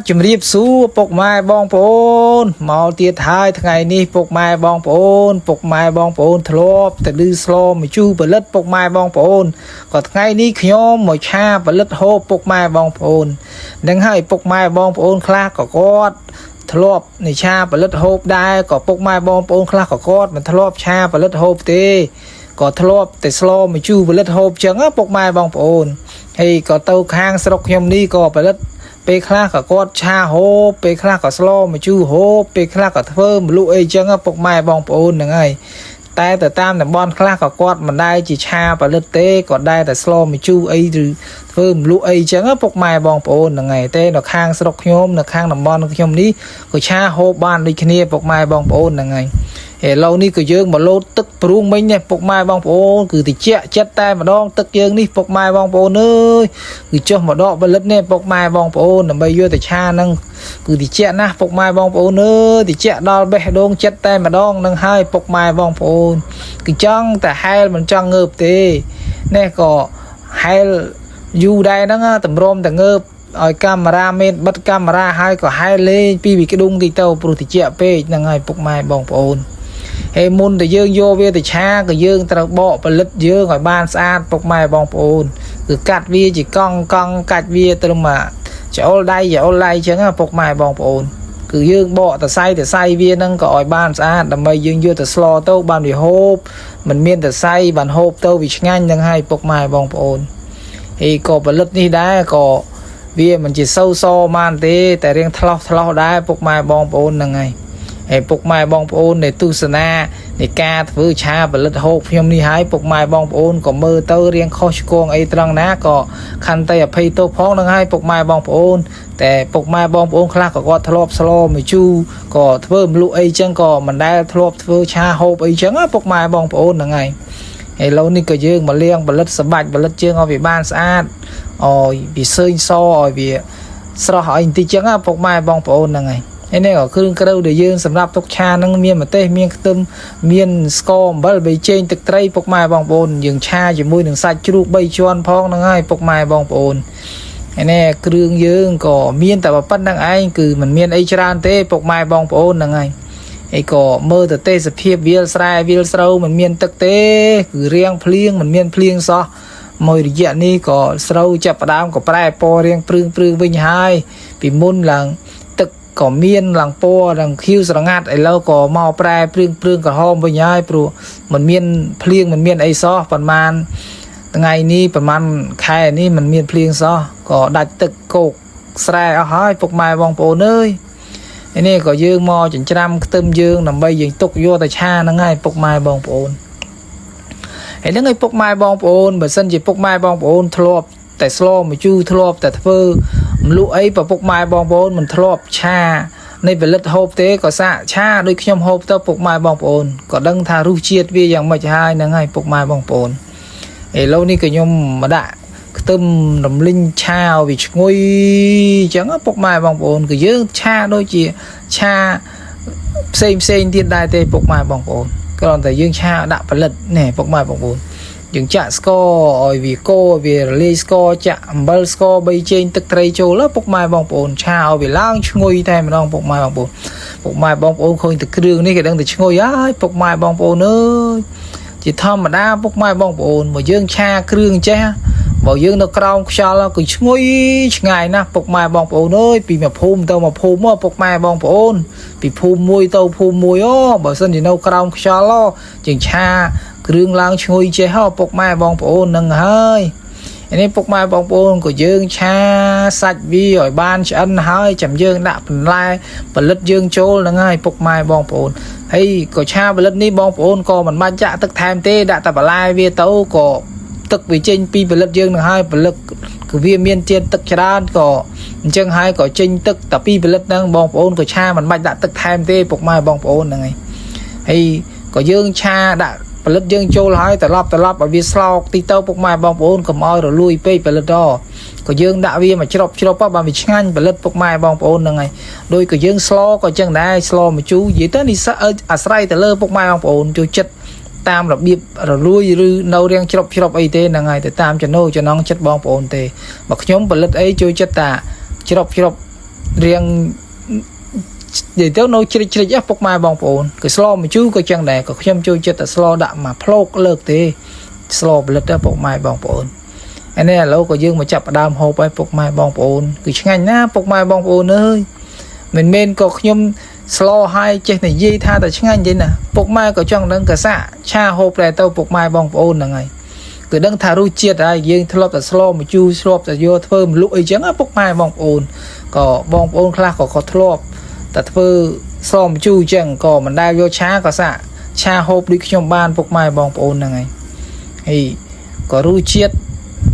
ជំរាបសួរពុកម៉ែបងប្អូនមកទៀតហើយថ្ងៃនេះពុកម៉ែបងប្អូនធ្លាប់ទៅឮស្លមកជូរផលិតពុកម៉ែបងប្អូនក៏ថ្ងៃនេះខ្ញុំមកឆាផលិតហូបពុកម៉ែបងប្អូននឹងហើយពុកម៉ែបងប្អូនខ្លះក៏គាត់ធ្លាប់នៃឆាផលិតហូបដែរក៏ពុកម៉ែបងប្អូនខ្លះក៏គាត់មិនធ្លាប់ឆាផលិតហូបទេក៏ធ្លាប់តែស្លមកជូរផលិតហូបចឹងពុកម៉ែបងប្អូនហើយក៏ទៅខាងស្រុកខ្ញុំនេះក៏ផលិតពេលខ្លះក៏គាត់ឆាហូបពេលខ្លះក៏ស្លមកជូរហូបពេលខ្លះក៏ធ្វើម្លក់អីចឹងពុកម៉ែបងប្អូនហ្នឹងហើយតែទៅតាមតំបន់ខ្លះក៏គាត់មិនដែលជាឆាផលិតទេក៏ដែលតែស្លមកជូរអីឬធ្វើម្លក់អីចឹងពុកម៉ែបងប្អូនហ្នឹងហើយទេនៅខាងស្រុកខ្ញុំនៅខាងតំបន់ខ្ញុំនេះក៏ឆាហូបបានដូចគ្នាពុកម៉ែបងប្អូនហ្នឹងហើយឥឡូវនេះក៏យើងមកលោតទឹកព្រួងមិញនេះពុកម៉ែបងប្អូនគឺតិចចិត្តតែម្ដងទឹកយើងនេះពុកម៉ែបងប្អូនអើយគឺចុះមកដកផលិតនេះពុកម៉ែបងប្អូនដើម្បីយកទៅឆាហ្នឹងគឺតិចណាស់ពុកម៉ែបងប្អូនអើយតិចដល់បេះដូងចិត្តតែម្ដងនឹងហើយពុកម៉ែបងប្អូនគឺចង់តែហែលមិនចង់ងើបទេនេះក៏ហែលយូរដែរហ្នឹងតម្រុំតែងើបឲ្យកាមេរ៉ាមេនបិទកាមេរ៉ាហើយក៏ហែលលេងពីវិក្ដុងទីទៅព្រោះតិចពេកហ្នឹងហើយពុកម៉ែបងប្អូនហើយមុនតែយើងយកវាទៅឆាក៏យើងត្រូវបកផលិតយើងឲ្យបានស្អាតពុកម៉ែបងប្អូនគឺកាត់វាជាកង់កាច់វាត្រឹមចោលដៃចឹងពុកម៉ែបងប្អូនគឺយើងបកតសៃវាហ្នឹងក៏ឲ្យបានស្អាតដើម្បីយើងយកទៅស្លទៅបានវាហូបមិនមានតសៃបានហូបទៅវាឆ្ងាញ់ហ្នឹងហើយពុកម៉ែបងប្អូនហើយក៏ផលិតនេះដែរក៏វាមិនជាសូវសបានទេតែរៀងថ្លោះដែរពុកម៉ែបងប្អូនហ្នឹងហើយហើយពុកម៉ែបងប្អូននៃទស្សនានៃការធ្វើឆាផលិតហូបខ្ញុំនេះហើយពុកម៉ែបងប្អូនក៏មើលទៅរៀងខុសឆ្គងអីត្រង់ណាក៏ខន្តីអភ័យទោសផងនឹងហើយពុកម៉ែបងប្អូនតែពុកម៉ែបងប្អូនខ្លះក៏គាត់ធ្លាប់ស្លមកជូរក៏ធ្វើម្លក់អីចឹងក៏មិនដែលធ្លាប់ធ្វើឆាហូបអីចឹងពុកម៉ែបងប្អូនហ្នឹងហើយឥឡូវនេះក៏យើងមកលាងផលិតសបាច់ផលិតជើងឲ្យវាបានស្អាតឲ្យវាសើញសឲ្យវាស្រស់ឲ្យបន្តិចចឹងពុកម៉ែបងប្អូនហ្នឹងហើយហើយនេះក៏គ្រឿងក្រៅដែលយើងសម្រាប់ទុកឆាហ្នឹងមានម្ទេសមានខ្ទឹមមានស្ករអំបិលប៊ីចេងទឹកត្រីពុកម៉ែបងប្អូនយើងឆាជាមួយនឹងសាច់ជ្រូក3ជាន់ផងហ្នឹងហើយពុកម៉ែបងប្អូនហើយនេះគ្រឿងយើងក៏មានតែប៉ុណ្្នឹងឯងគឺមិនមានអីច្រើនទេពុកម៉ែបងប្អូនហ្នឹងហើយហើយក៏មើលទៅទេសភាពវាលស្រែវាលស្រូវមិនមានទឹកទេគឺរៀងភ្លៀងមិនមានភ្លៀងសោះមួយរយៈនេះក៏ស្រូវចាប់ផ្ដើមក៏ប្រែពណ៌រៀងព្រឺវិញហើយពីមុនឡើងក៏មានឡើងពណ៌ឡើងខៀវស្រងាត់ឥឡូវក៏មកប្រែព្រឺងក្រហមវិញហើយព្រោះมันមានភ្លៀងมันមានអីសោះប្រហែលថ្ងៃនេះប្រហែលខែនេះมันមានភ្លៀងសោះក៏ដាច់ទឹកគោកស្រែអស់ហើយពុកម៉ែបងប្អូនអើយនេះក៏យើងមកចិញ្ច្រាំខ្ទឹមយើងដើម្បីយើងទុកយកទៅឆាហ្នឹងហើយពុកម៉ែបងប្អូនហើយហ្នឹងឲ្យពុកម៉ែបងប្អូនបើសិនជាពុកម៉ែបងប្អូនធ្លាប់តែស្លមកជូរធ្លាប់តែធ្វើម្លក់អីប្រពុកម៉ែបងប្អូនមិនធ្លាប់ឆានៃផលិតហូបទេក៏សាកឆាដូចខ្ញុំហូបទៅពុកម៉ែបងប្អូនក៏ដឹងថារសជាតិវាយ៉ាងម៉េចហើយហ្នឹងហើយពុកម៉ែបងប្អូនឥឡូវនេះក៏ខ្ញុំមកដាក់ខ្ទឹមរំលីងឆាឲ្យវាឈ្ងុយអញ្ចឹងពុកម៉ែបងប្អូនក៏យើងឆាដូចជាឆាផ្សេងទៀតដែរទេពុកម៉ែបងប្អូនគ្រាន់តែយើងឆាដាក់ផលិតនេះពុកម៉ែបងប្អូនយើងចាក់ស្ករឲ្យវាកូរវារលាយស្ករចាក់អំបិលស្ករបីជែងទឹកត្រីចូលពុកម៉ែបងប្អូនឆាឲ្យវាឡើងឈ្ងុយតែម្ដងពុកម៉ែបងប្អូនឃើញតែគ្រឿងនេះគេដឹងតែឈ្ងុយហើយពុកម៉ែបងប្អូនអើយជាធម្មតាពុកម៉ែបងប្អូនមកយើងឆាគ្រឿងចេះបើយើងនៅក្រោមខ្យល់គឺឈ្ងុយឆ្ងាយណាស់ពុកម៉ែបងប្អូនអើយពីមួយភូមិទៅមួយភូមិពុកម៉ែបងប្អូនពីភូមិមួយទៅភូមិមួយបើសិនជានៅក្រោមខ្យល់យើងឆាគ្រឿងឡើងឈ្ងុយចេះពុកម៉ែបងប្អូននឹងហើយនេះពុកម៉ែបងប្អូនក៏យើងឆាសាច់វាឲ្យបានឆ្អិនហើយចាំយើងដាក់បន្លែផលិតយើងចូលហ្នឹងហើយពុកម៉ែបងប្អូនហើយក៏ឆាផលិតនេះបងប្អូនក៏មិនបាច់ចាក់ទឹកថែមទេដាក់តែបន្លែវាទៅក៏ទឹកវាចេញពីផលិតយើងនឹងហើយផលិតគឺវាមានជាតិទឹកច្រើនក៏អញ្ចឹងហើយក៏ចេញទឹកតែពីផលិតហ្នឹងបងប្អូនក៏ឆាមិនបាច់ដាក់ទឹកថែមទេពុកម៉ែបងប្អូនហ្នឹងហើយក៏យើងឆាដាក់ផលិតយើងចូលហើយត្រឡប់ឲ្យវាស្លោកទីទៅពុកម៉ែបងប្អូនកុំឲ្យរលួយពេកផលិតក៏យើងដាក់វាមកជ្រប់បើវាឆ្ងាញ់ផលិតពុកម៉ែបងប្អូនហ្នឹងហើយដោយក៏យើងស្លក៏ចឹងដែរស្លមកជូរនិយាយទៅនេះអាស្រ័យទៅលើពុកម៉ែបងប្អូនចូលចិត្តតាមរបៀបរលួយឬនៅរៀងជ្រប់អីទេហ្នឹងហើយទៅតាមចំណង់ចិត្តបងប្អូនទេបើខ្ញុំផលិតអីចូលចិត្តតាជ្រប់ riêng để tiêu nấu chích chích á phục mai bong bồn cái slo mà chú có chẳng để có xem chui chết là slo đạm mà flow lợt thì slo lợt á phục mai bong bồn anh này là lâu có dương mà chập đam hộp ai phục mai bong bồn cứ ngành na phục mai bong bồn ơi mình men có nhom slo hai trên này dây tha tại ngành vậy nè phục mai có trong đấng cả xã cha hộp này tao phục mai bong bồn là ngày cứ đấng thà ru chết ai dương thlop là slo mà chu slo là vô thơm lụi chẳng á phục mai bong bồn có bong bồn khác có thlopแต่เพื่อซ้อมจูจังก็มันได้โยช้าก็สะชาโฮบดิขยมบ้านพวกไม้บองโอนยังไงไอ้ก็รู้เชียด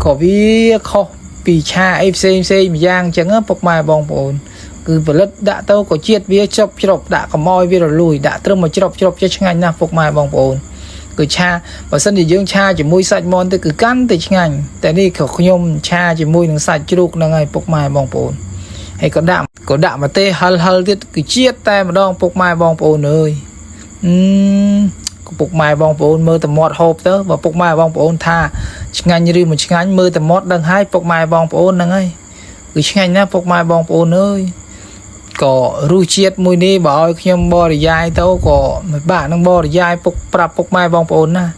ก็วิเขาปีชาไอ้เซมมีย่างจังพวกไม้บองโอนคือผลิตด่าเต้าก็เชียดวิจบด่าก็มอยวิลุยด่าเติมมาจบจะช่างนะพวกไม้บองโอนคือชาบางสันติยังชาจะมวยใส่มอนแต่คือกันแต่ช่างแต่นี่เขาขยมชาจะมวยหนึ่งใส่จุกยังไงพวกไม้บองโอนhay có đạm mà tê hal tiết cứ chiết tay mà đong phục mai bong bồn ơi phục mai bong bồn mơ tầm mót hộp tớ và phục mai bong bồn tha ngành như một ngành mơ tầm mót đang hai phục mai bong bồn đang ấy cứ ngành na phục mai bong bồn ơi có ru chiết mùi đi bảo khi em bo để dài tao có mấy bạn đang bo để dài phục mai bong bồn na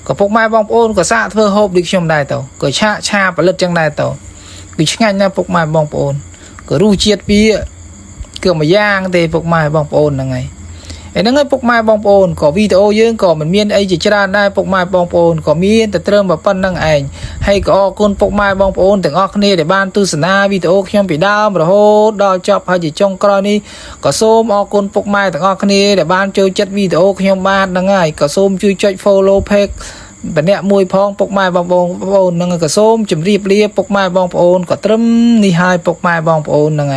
có phục mai bong bồn có xạ thưa hộp đi trong đài tàu có cha và lật trong đài tàu cứ ngành na phục mai bong bồnก็รู้เชียดพี่เกี่ยวมาย่างแต่พวกไม้บองโอนยังไงไอ้นั่นไงพวกไม้บองโอนก็วิดีโอเยอะก็มันมีไอ้จิตราได้พวกไม้บองโอนก็มีแต่เติมแบบปั้นนั่งเองให้ก็คนพวกไม้บองโอนแต่ออกนี่ในบ้านตู้สนาวิดีโอเข้มปีดาวโหดอจอบให้จิตจงกรณีก็ส้มออกคนพวกไม้แต่ออกนี่ในบ้านเจอจัดวิดีโอเข้มบ้านยังไงก็ส้มช่วยโฟโล่เพกแบบเนี้ยมวยพองปกไม้บองโอนนั่งก็ส้มจุ่มเรียบปกไม้บองโอนก็ตรึมนี่หายปกไม้บองโอนยังไง